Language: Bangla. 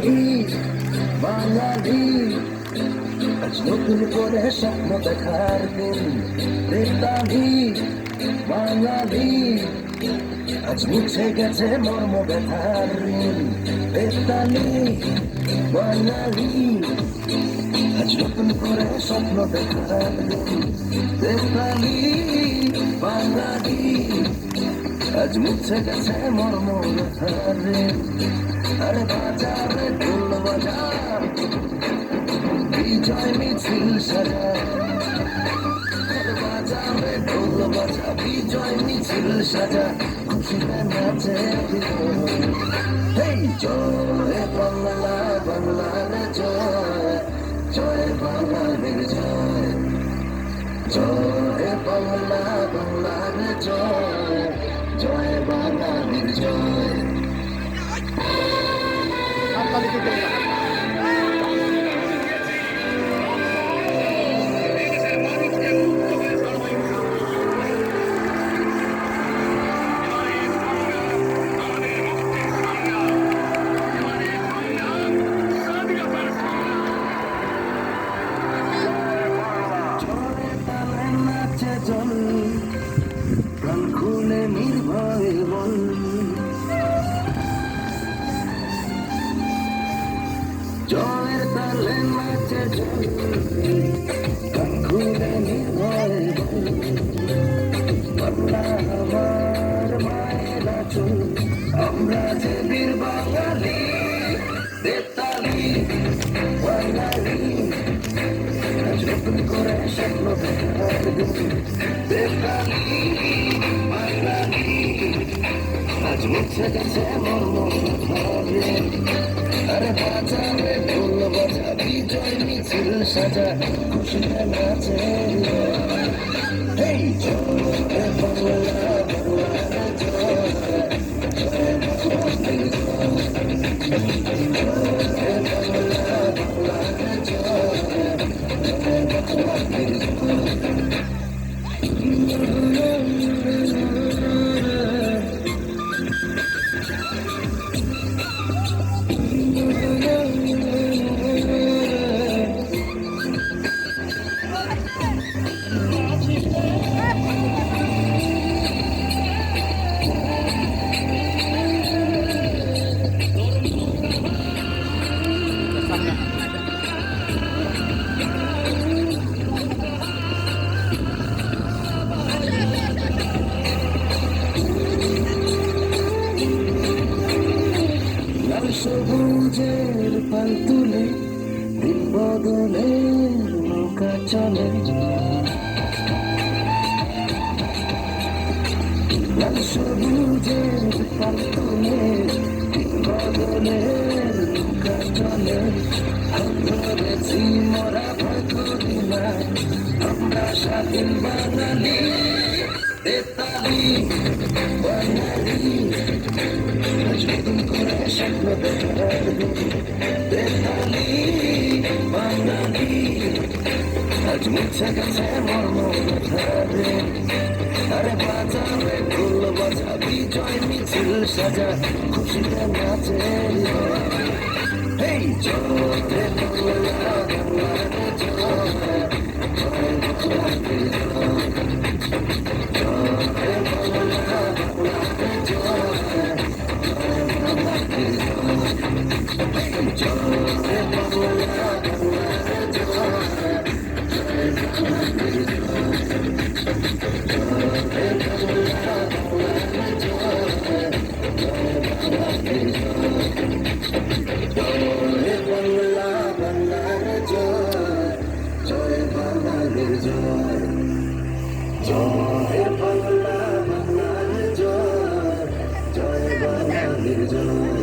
বেতালি বাঙালি, আজ নতুন করে স্বপ্ন দেখার দিন। বেতালি বাঙালি, আজ মুছে গেছে মর্ম ব্যথার ঋণ। বেতালি বাঙালি, আজ নতুন করে স্বপ্ন দেখার দিন। বেতালি বাঙালি, আজ মুছে গেছে মর্ম ব্যথার ঋণ। আরে বাজারে ঢোল বাজা, বিজয় মিছিল সাজা। বাজারে ঢোল বাজা, বিজয় মিছিল সাজা, খুশিতে নাচে এই জয় বাংলা, বাংলার জয়, জয় বাঙালির জয়, জয় বাংলা, বাংলার জয়, জয় বাঙালির জয়। প্রাণ খুলে নির্ভয় বল, জয়ের তালে নাচে জল, প্রাণ খুলে নির্ভয় বল। বাংলা আমার মায়ের আঁচল, আমরা যে বীর বাঙালি। বেতালি বাঙালি, আজ নতুন করে স্বপ্ন দেখার দিন। বেতালি বাঙালি, আজ মুছে গেছে মর্ম ব্যথার ঋণ। আরে বাজারে ঢোল বাজা, বিজয় মিছিল সাজা, খুশিতে নাচে এই জয় বাংলা, বাংলার জয়, জয় বাঙালির জয়, জয় বাংলা, বাংলার জয়, জয় বাঙালির জয়। সবুজের পাল তুলে দিন বদলের নৌকা চলে। লাল সবুজের পাল তুলে দিন বদলের নৌকা চলে। ধরেছি মরা ভয় করি না, আমরা স্বাধীন বাঙালি। বেতালি বাঙালি, আজ নতুন করে স্বপ্ন দেখার দিন। বেতালি বাঙালি, আজ মুছে গেছে মর্ম ব্যথার ঋণ। আরে বাজারে ঢোল বাজা, বিজয় মিছিল সাজা, খুশিতে নাচে এই জয় বাংলা, বাংলার জয়, জয় বাঙালির জয়, জয় বাংলা, বাংলার জয়, জয় বাঙালির জয়, জয় বাংলা, বাংলার জয়, জয় বাঙালির জয়, জয় বাংলা, বাংলার জয়, জয় বাঙালির জয়, জয় বাংলা, বাংলার জয়, জয় বাঙালির জয়, জয় বাংলা, বাংলার জয়, জয় বাঙালির জয়।